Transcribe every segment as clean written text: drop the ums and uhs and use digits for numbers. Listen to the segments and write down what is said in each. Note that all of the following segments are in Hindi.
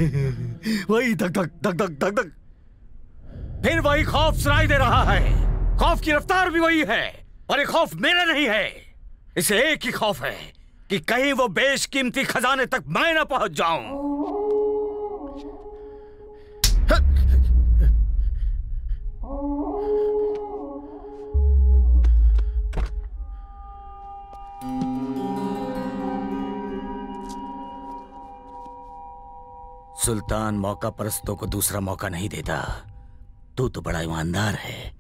वही धक धक धक धक धक धक, फिर वही खौफ सुनाई दे रहा है। खौफ की रफ्तार भी वही है, और ये खौफ मेरा नहीं है, इसे एक ही खौफ है कि कहीं वो बेशकीमती खजाने तक मैं ना पहुंच जाऊं। सुल्तान मौका परस्तों को दूसरा मौका नहीं देता। तू तो बड़ा ईमानदार है,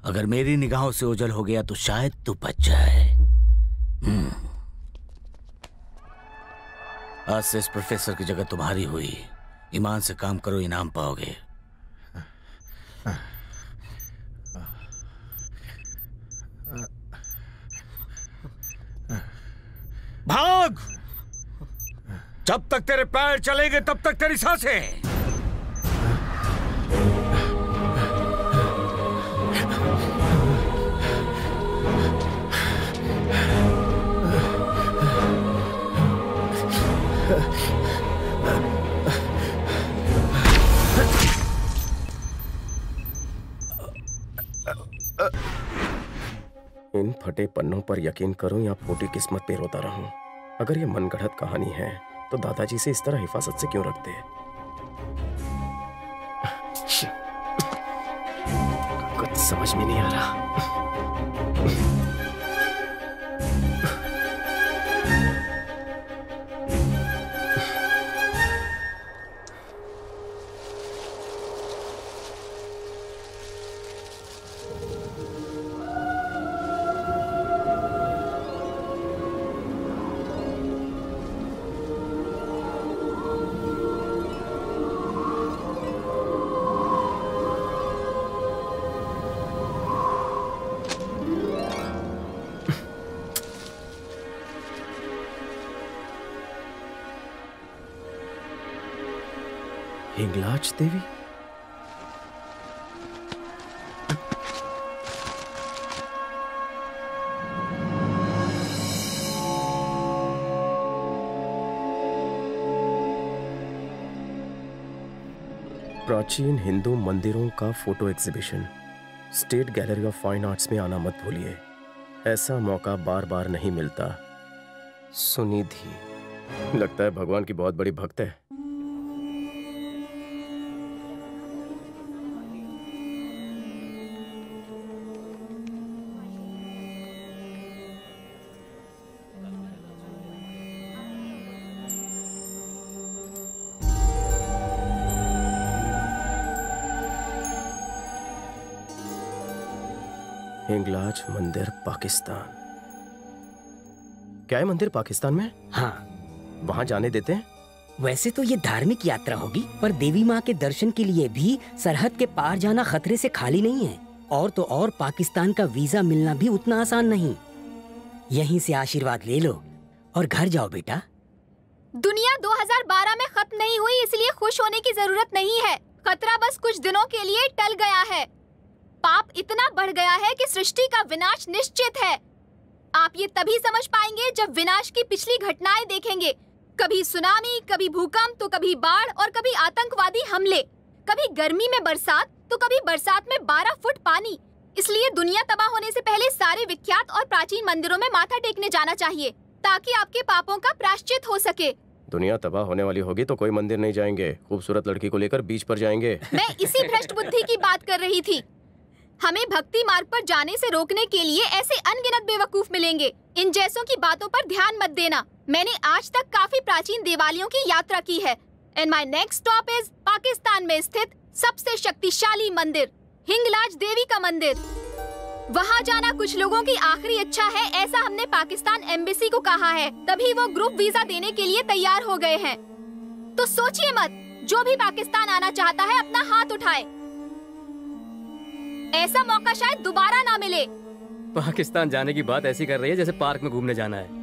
अगर मेरी निगाहों से ओझल हो गया तो शायद तू बच जाए। आज से इस प्रोफेसर की जगह तुम्हारी हुई। ईमान से काम करो, इनाम पाओगे। भाग! जब तक तेरे पैर चलेंगे तब तक तेरी सांसें। इन फटे पन्नों पर यकीन करूं या फूटी किस्मत पे रोता रहूं। अगर ये मनगढ़ंत कहानी है तो दादाजी से इस तरह हिफाजत से क्यों रखते हैं? कुछ समझ में नहीं आ रहा। हिंगलाज देवी? प्राचीन हिंदू मंदिरों का photo exhibition state gallery of fine arts में आना मत भूलिए। ऐसा मौका बार बार नहीं मिलता। सुनिधि लगता है भगवान की बहुत बड़ी भक्त है। हिंगलाज मंदिर पाकिस्तान। क्या है मंदिर पाकिस्तान में? हाँ। वहां जाने देते हैं? वैसे तो ये धार्मिक यात्रा होगी, पर देवी माँ के दर्शन के लिए भी सरहद के पार जाना खतरे से खाली नहीं है। और तो और पाकिस्तान का वीजा मिलना भी उतना आसान नहीं। यहीं से आशीर्वाद ले लो और घर जाओ बेटा। दुनिया 2012 में खत्म नहीं हुई, इसलिए खुश होने की जरूरत नहीं है। खतरा बस कुछ दिनों के लिए टल गया है। पाप इतना बढ़ गया है कि सृष्टि का विनाश निश्चित है। आप ये तभी समझ पाएंगे जब विनाश की पिछली घटनाएं देखेंगे। कभी सुनामी, कभी भूकंप, तो कभी बाढ़ और कभी आतंकवादी हमले। कभी गर्मी में बरसात तो कभी बरसात में 12 फुट पानी। इसलिए दुनिया तबाह होने से पहले सारे विख्यात और प्राचीन मंदिरों में माथा टेकने जाना चाहिए, ताकि आपके पापों का प्रायश्चित हो सके। दुनिया तबाह होने वाली होगी तो कोई मंदिर नहीं जाएंगे, खूबसूरत लड़की को लेकर बीच पर जाएंगे। मैं इसी भ्रष्ट बुद्धि की बात कर रही थी। हमें भक्ति मार्ग पर जाने से रोकने के लिए ऐसे अनगिनत बेवकूफ मिलेंगे। इन जैसों की बातों पर ध्यान मत देना। मैंने आज तक काफी प्राचीन देवालयों की यात्रा की है। And my next stop is Pakistan में स्थित सबसे शक्तिशाली मंदिर, हिंगलाज देवी का मंदिर। वहाँ जाना कुछ लोगों की आखिरी इच्छा है, ऐसा हमने पाकिस्तान एम्बेसी को कहा है। तभी वो ग्रुप वीजा देने के लिए तैयार हो गए हैं। तो सोचिए मत, जो भी पाकिस्तान आना चाहता है अपना हाथ उठाए। ऐसा मौका शायद दोबारा ना मिले। पाकिस्तान जाने की बात ऐसी कर रही है जैसे पार्क में घूमने जाना है।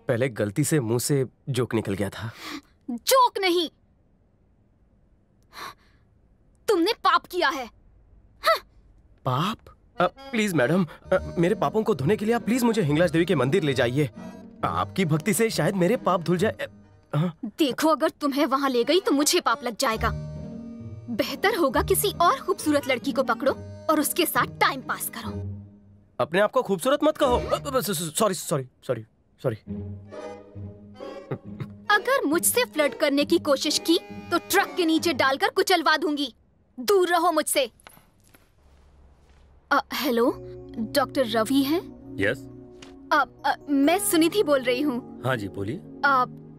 पहले गलती से मुंह से जोक निकल गया था। जोक नहीं, तुमने पाप किया है। पाप? प्लीज मैडम, मेरे पापों को धोने के लिए आप प्लीज मुझे हिंगलाज देवी के मंदिर ले जाइए। आपकी भक्ति से शायद मेरे पाप धुल जाए। देखो, अगर तुम्हें वहाँ ले गई तो मुझे पाप लग जाएगा। बेहतर होगा किसी और खूबसूरत लड़की को पकड़ो और उसके साथ टाइम पास करो। अपने आप को खूबसूरत मत कहो। Sorry sorry sorry sorry. अगर मुझसे फ्लर्ट करने की कोशिश की तो ट्रक के नीचे डालकर कुचलवा दूंगी। दूर रहो मुझसे। हेलो, डॉक्टर रवि हैं? यस। मैं सुनिधि बोल रही हूँ। हाँ जी, बोलिए।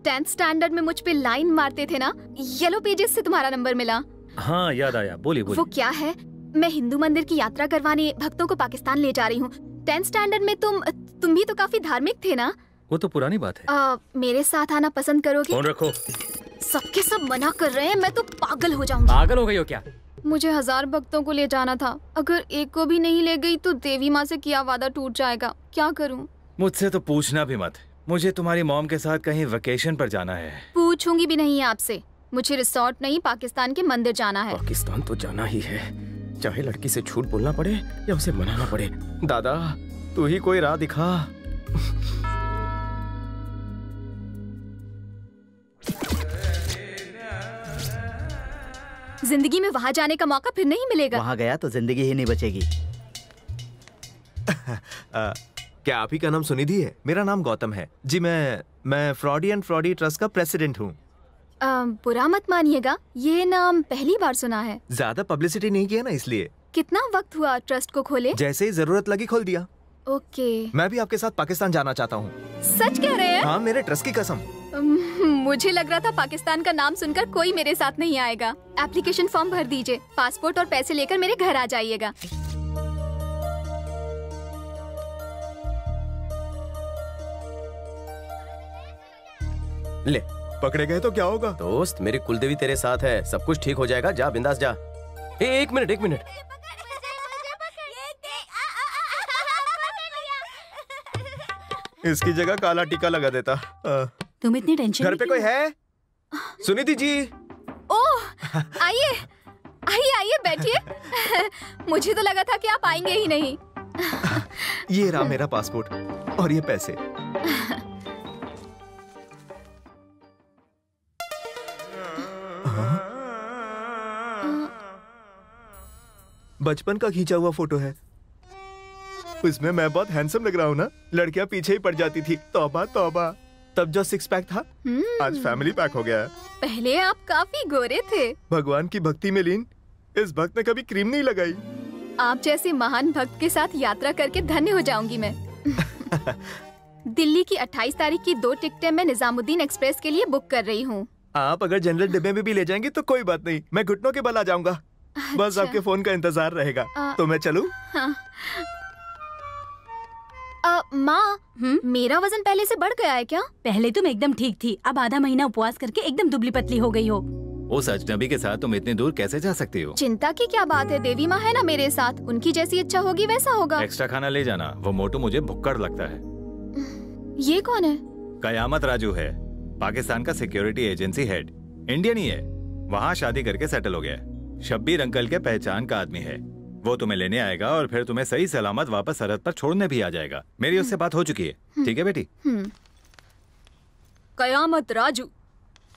10th स्टैंडर्ड में मुझ पे लाइन मारते थे ना, येलो पेजेस से तुम्हारा नंबर मिला। हाँ, याद आया, बोलिए बोलिए। वो क्या है, मैं हिंदू मंदिर की यात्रा करवाने भक्तों को पाकिस्तान ले जा रही हूँ। 10th स्टैंडर्ड में तुम भी तो काफी धार्मिक थे ना? वो तो पुरानी बात है। मेरे साथ आना पसंद करोगे? फोन रखो। सबके सब मना कर रहे हैं, मैं तो पागल हो जाऊंगी। पागल हो गई हो क्या? मुझे 1000 भक्तों को ले जाना था। अगर एक को भी नहीं ले गई तो देवी माँ से किया वादा टूट जाएगा। क्या करूँ? मुझसे तो पूछना भी मत। मुझे तुम्हारी मॉम के साथ कहीं वेकेशन पर जाना है। पूछूंगी भी नहीं आपसे। मुझे रिसोर्ट नहीं, पाकिस्तान के मंदिर जाना है। पाकिस्तान तो जाना ही है, चाहे लड़की से झूठ बोलना पड़े या उसे मनाना पड़े। दादा, तू ही कोई राह दिखा। जिंदगी में वहाँ जाने का मौका फिर नहीं मिलेगा। वहाँ गया तो जिंदगी ही नहीं बचेगी। क्या आप ही का नाम सुनिधि है? मेरा नाम गौतम है जी। मैं फ्रॉडी एंड फ्रॉडी ट्रस्ट का प्रेसिडेंट हूँ। बुरा मत मानिएगा, ये नाम पहली बार सुना है। ज्यादा पब्लिसिटी नहीं किया ना, इसलिए। कितना वक्त हुआ ट्रस्ट को खोले? जैसे ही जरूरत लगी खोल दिया। ओके। मैं भी आपके साथ पाकिस्तान जाना चाहता हूँ। सच कह रहे हैं? हाँ, मेरे ट्रस्ट की कसम। मुझे लग रहा था पाकिस्तान का नाम सुनकर कोई मेरे साथ नहीं आएगा। एप्लीकेशन फॉर्म भर दीजिए, पासपोर्ट और पैसे लेकर मेरे घर आ जाइएगा। ले, पकड़े गए तो क्या होगा? दोस्त, मेरी कुलदेवी तेरे साथ है, सब कुछ ठीक हो जाएगा। जा बिंदास जा। एक मिनट एक मिनट। इसकी जगह काला टीका लगा देता। तुम इतनी टेंशन घर पे कोई है? सुनिधि जी। ओह, आइए आइए आइए, बैठिए। मुझे तो लगा था कि आप आएंगे ही नहीं। ये रहा मेरा पासपोर्ट और ये पैसे। बचपन का खींचा हुआ फोटो है। उसमें मैं बहुत हैंडसम लग रहा हूँ ना? लड़कियां पीछे ही पड़ जाती थी। तौबा तौबा। तब जो 6 पैक था, आज फैमिली पैक हो गया है। पहले आप काफी गोरे थे। भगवान की भक्ति में लीन इस भक्त ने कभी क्रीम नहीं लगाई। आप जैसे महान भक्त के साथ यात्रा करके धन्य हो जाऊंगी मैं। दिल्ली की 28 तारीख की 2 टिकटें मैं निजामुद्दीन एक्सप्रेस के लिए बुक कर रही हूँ। आप अगर जनरल डिब्बे में भी ले जाएंगे तो कोई बात नहीं, मैं घुटनों के बल आ जाऊंगा। बस आपके फोन का इंतजार रहेगा। तो मैं चलूं? हाँ। माँ, मेरा वजन पहले से बढ़ गया है क्या? पहले तुम एकदम ठीक थी, अब आधा महीना उपवास करके एकदम दुबली पतली हो गई हो। उस अजनबी के साथ तुम इतनी दूर कैसे जा सकती हो? चिंता की क्या बात है, देवी माँ है ना मेरे साथ। उनकी जैसी इच्छा होगी वैसा होगा। एक्स्ट्रा खाना ले जाना। वो मोटू मुझे भुक्कड़ लगता है। ये कौन है? कयामत राजू है, पाकिस्तान का सिक्योरिटी एजेंसी हेड। इंडियन ही है, वहाँ शादी करके सेटल हो गया है। शब्बीर अंकल के पहचान का आदमी है। वो तुम्हें लेने आएगा और फिर तुम्हें सही सलामत वापस सरहद पर छोड़ने भी आ जाएगा। मेरी उससे बात हो चुकी है। ठीक है बेटी? कयामत राजू,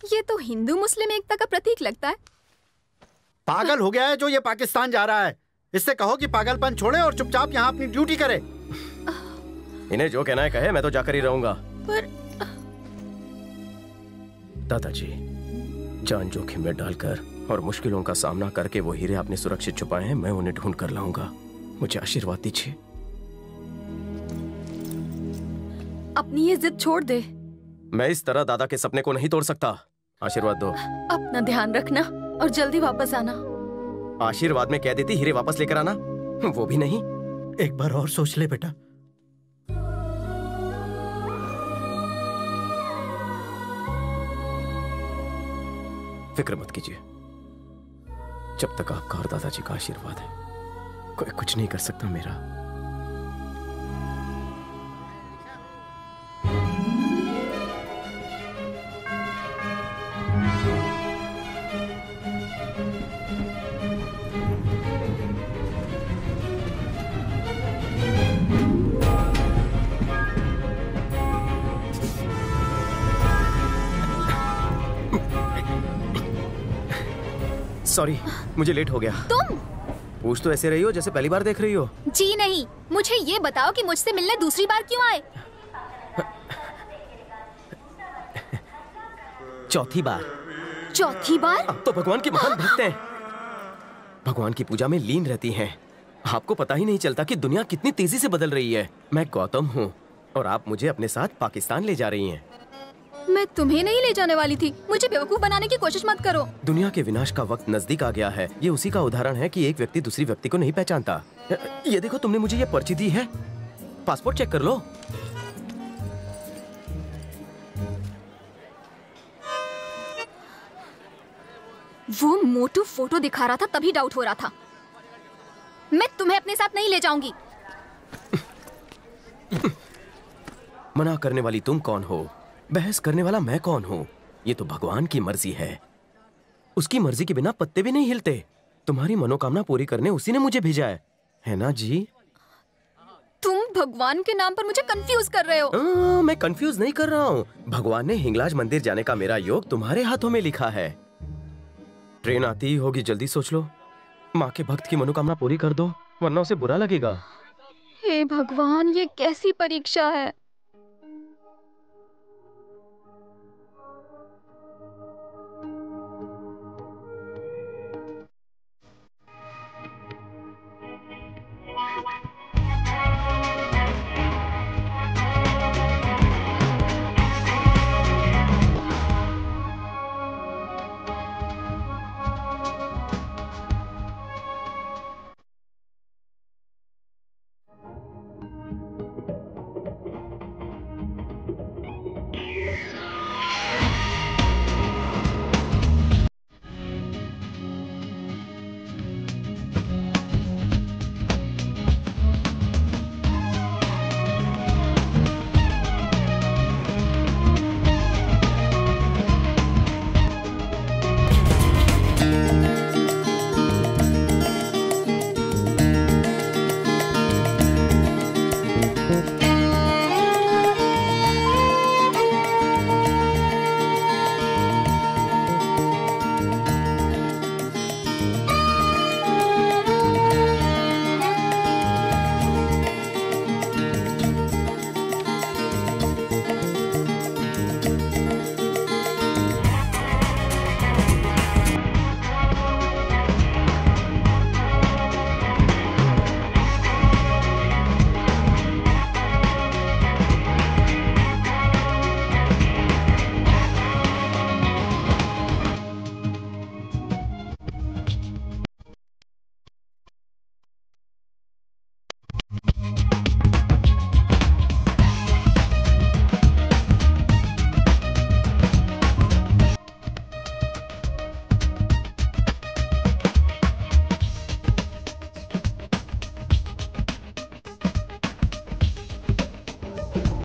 ये तो हिंदू मुस्लिम एकता का प्रतीक लगता है। पागल हो गया है जो ये पाकिस्तान जा रहा है। इससे कहो कि पागलपन छोड़े और चुपचाप यहाँ अपनी ड्यूटी करे। इन्हें जो कहना है कहे, मैं तो जाकर ही रहूंगा। पर दादाजी, जान जोखिम में डालकर और मुश्किलों का सामना करके वो हीरे आपने सुरक्षित छुपाए हैं, मैं उन्हें ढूंढ कर लाऊंगा। मुझे आशीर्वाद दीजिए। अपनी ये जिद छोड़ दे। मैं इस तरह दादा के सपने को नहीं तोड़ सकता। आशीर्वाद दो। अपना ध्यान रखना और जल्दी वापस आना। आशीर्वाद में कह देती हीरे वापस लेकर आना, वो भी नहीं। एक बार और सोच ले बेटा। फिक्र मत कीजिए, जब तक आपका और दादाजी का आशीर्वाद है, कोई कुछ नहीं कर सकता मेरा। सॉरी, मुझे लेट हो गया। तुम पूछ तो ऐसे रही हो जैसे पहली बार देख रही हो। जी नहीं, मुझे ये बताओ कि मुझसे मिलने दूसरी बार क्यों आए? चौथी बार। चौथी बार? अब तो भगवान के महान भक्त हैं। भगवान की पूजा में लीन रहती हैं। आपको पता ही नहीं चलता कि दुनिया कितनी तेजी से बदल रही है। मैं गौतम हूँ और आप मुझे अपने साथ पाकिस्तान ले जा रही हैं। मैं तुम्हें नहीं ले जाने वाली थी। मुझे बेवकूफ बनाने की कोशिश मत करो। दुनिया के विनाश का वक्त नजदीक आ गया है। ये उसी का उदाहरण है कि एक व्यक्ति दूसरी व्यक्ति को नहीं पहचानता। ये देखो, तुमने मुझे ये पर्ची दी है, पासपोर्ट चेक कर लो। वो मोटू फोटो दिखा रहा था, तभी डाउट हो रहा था। मैं तुम्हें अपने साथ नहीं ले जाऊंगी। मना करने वाली तुम कौन हो? बहस करने वाला मैं कौन हूँ? ये तो भगवान की मर्जी है। उसकी मर्जी के बिना पत्ते भी नहीं हिलते। तुम्हारी मनोकामना पूरी करने उसी ने मुझे भेजा है ना जी? तुम भगवान के नाम पर मुझे कंफ्यूज कर रहे हो। मैं कंफ्यूज नहीं कर रहा हूँ। भगवान ने हिंगलाज मंदिर जाने का मेरा योग तुम्हारे हाथों में लिखा है। ट्रेन आती ही होगी, जल्दी सोच लो। माँ के भक्त की मनोकामना पूरी कर दो, वरना उसे बुरा लगेगा। हे भगवान, ये कैसी परीक्षा है।